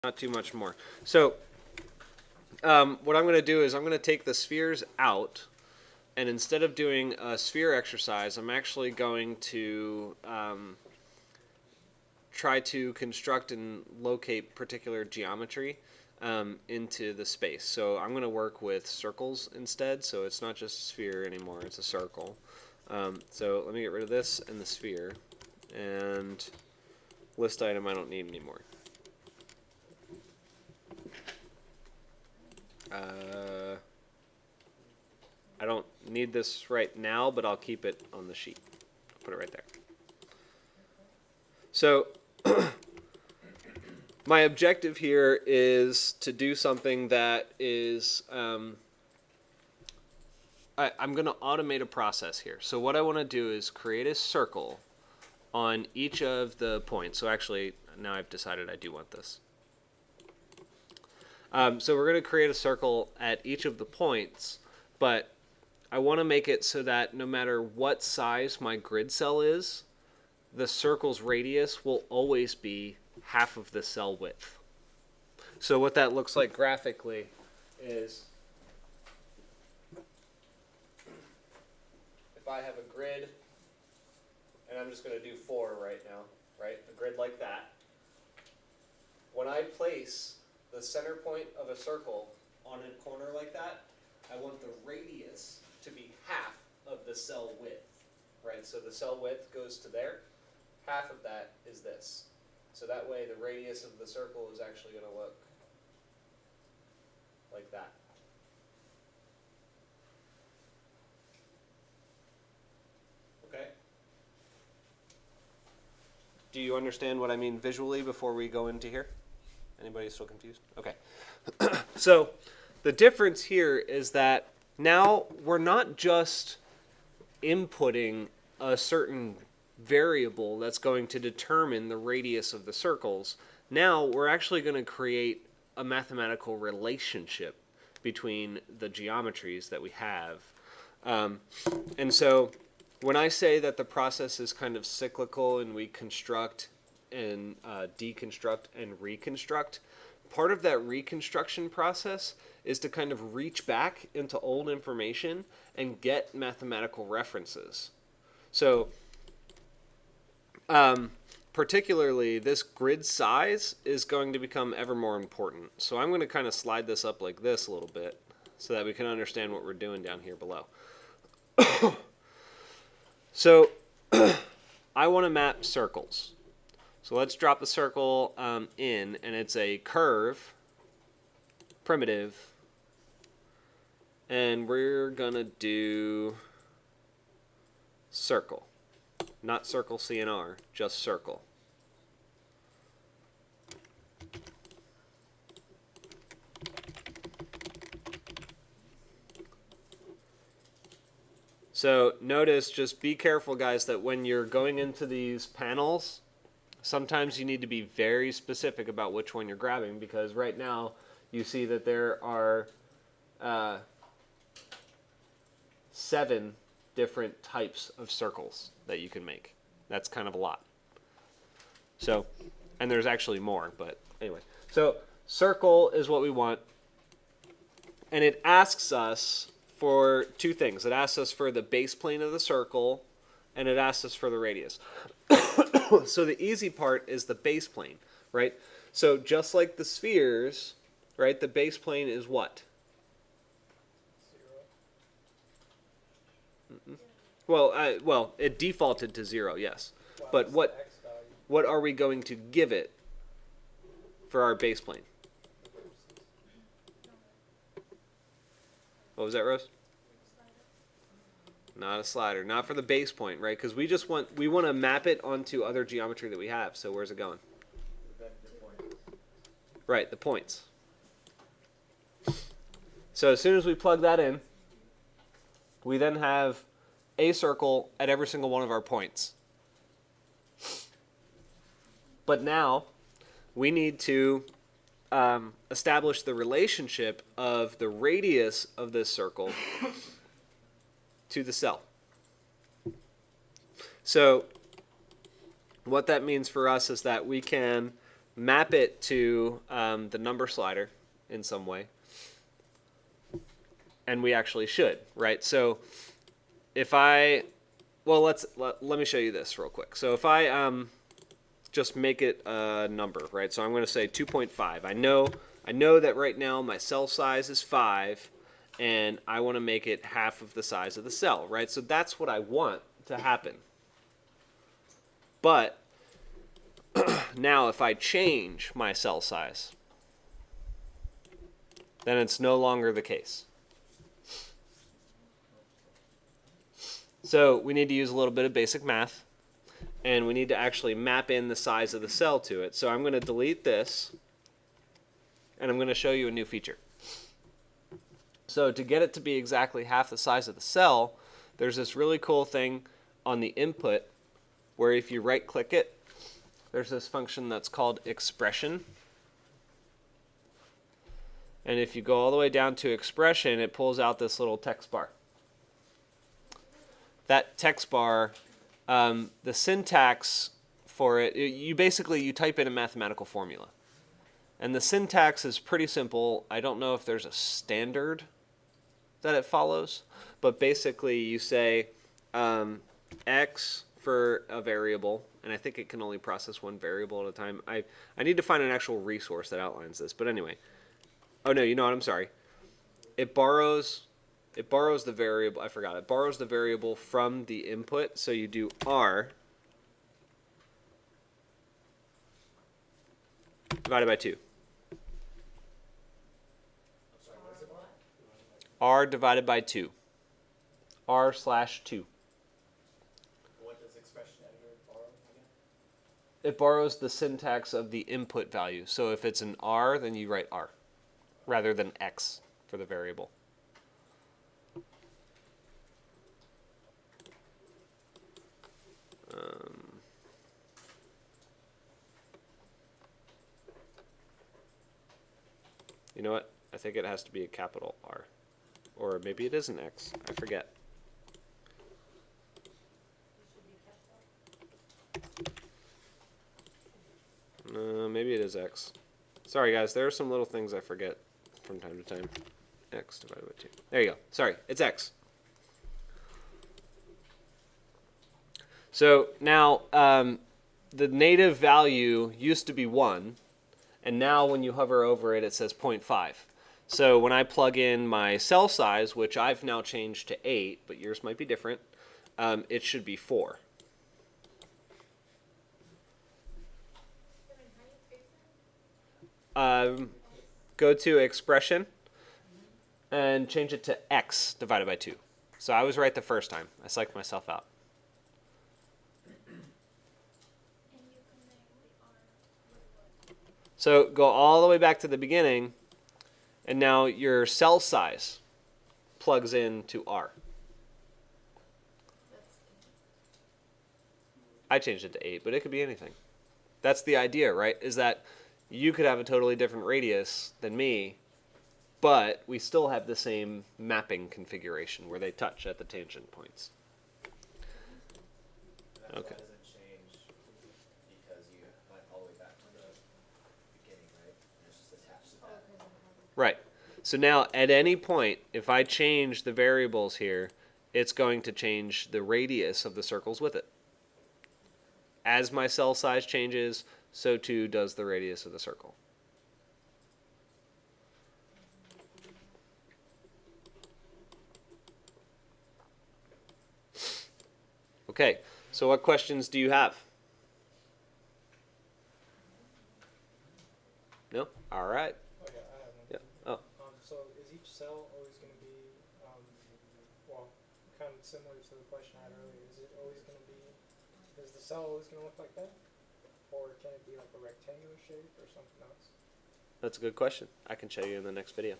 not too much more. So what I'm going to do is I'm going to take the spheres out, and instead of doing a sphere exercise, I'm actually going to try to construct and locate particular geometry into the space. So I'm going to work with circles instead, so it's not just a sphere anymore, it's a circle. So let me get rid of this and the sphere, and list item I don't need anymore. I don't need this right now, but I'll keep it on the sheet. Put it right there. So my objective here is to do something that is, I'm going to automate a process here. So what I want to do is create a circle on each of the points. So actually, now I've decided I do want this. So we're going to create a circle at each of the points, but I want to make it so that no matter what size my grid cell is, the circle's radius will always be half of the cell width. So what that looks like graphically is, if I have a grid, and I'm just going to do 4 right now, right? A grid like that. When I place the center point of a circle on a corner like that, I want the radius to be half of the cell width, right? So the cell width goes to there. Half of that is this. So that way the radius of the circle is actually going to look like that. Okay? Do you understand what I mean visually before we go into here? Anybody still confused? Okay. So the difference here is that now we're not just inputting a certain variable that's going to determine the radius of the circles. Now we're actually going to create a mathematical relationship between the geometries that we have. And so when I say that the process is kind of cyclical and we construct and deconstruct and reconstruct, part of that reconstruction process is to kind of reach back into old information and get mathematical references. So particularly this grid size is going to become ever more important. So I'm going to kind of slide this up like this a little bit so that we can understand what we're doing down here below. So I want to map circles. So let's drop the circle in, and it's a curve, primitive, and we're going to do circle. Not circle CNR, just circle. So notice, just be careful, guys, that when you're going into these panels, sometimes you need to be very specific about which one you're grabbing, because right now you see that there are 7 different types of circles that you can make. That's kind of a lot. So, and there's actually more, but anyway. So circle is what we want, and it asks us for 2 things. It asks us for the base plane of the circle, and it asks us for the radius. So the easy part is the base plane, right? So just like the spheres, right, the base plane is what? 0. Well, it defaulted to 0, yes. But what are we going to give it for our base plane? What was that, Rose? Not a slider. Not for the base point, right? Because we want to map it onto other geometry that we have. So where's it going? Right, the points. So as soon as we plug that in, we then have a circle at every single one of our points. But now we need to establish the relationship of the radius of this circle to the cell. So what that means for us is that we can map it to the number slider in some way. And we actually should, right? So if I, well, let me show you this real quick. So if I just make it a number, right? So I'm going to say 2.5. I know that right now my cell size is 5, and I want to make it half of the size of the cell, right? So that's what I want to happen. But now if I change my cell size, then it's no longer the case. So we need to use a little bit of basic math, and we need to actually map in the size of the cell to it. So I'm going to delete this, and I'm going to show you a new feature. So to get it to be exactly half the size of the cell, there's this really cool thing on the input where if you right-click it, there's this function that's called expression. And if you go all the way down to expression, it pulls out this little text bar. That text bar, the syntax for it, you type in a mathematical formula. And the syntax is pretty simple. I don't know if there's a standard that it follows, but basically you say x for a variable, and I think it can only process one variable at a time. I need to find an actual resource that outlines this, but anyway. Oh no, you know what, I'm sorry. It borrows the variable, I forgot, it borrows the variable from the input, so you do r divided by 2. R divided by 2. R/2. What does expression editor borrow again? It borrows the syntax of the input value. So if it's an R, then you write R, rather than X for the variable. You know what? I think it has to be a capital R. Or maybe it is an X. I forget. Maybe it is X. Sorry, guys. There are some little things I forget from time to time. X divided by 2. There you go. Sorry. It's X. So now the native value used to be 1. And now when you hover over it, it says 0.5. So when I plug in my cell size, which I've now changed to 8, but yours might be different, it should be 4. Go to expression and change it to x divided by 2. So I was right the first time. I psyched myself out. So go all the way back to the beginning, and now your cell size plugs into R. I changed it to 8, but it could be anything. That's the idea, right? Is that you could have a totally different radius than me, but we still have the same mapping configuration where they touch at the tangent points. Okay. Right. So now at any point, if I change the variables here, it's going to change the radius of the circles with it. As my cell size changes, so too does the radius of the circle. Okay, so what questions do you have? No? All right. Oh yeah, I have one. Yeah. Oh. So is each cell always going to be, well, kind of similar to the question I had earlier? Is the cell always going to look like that? Or can it be like a rectangular shape or something else? That's a good question. I can show you in the next video.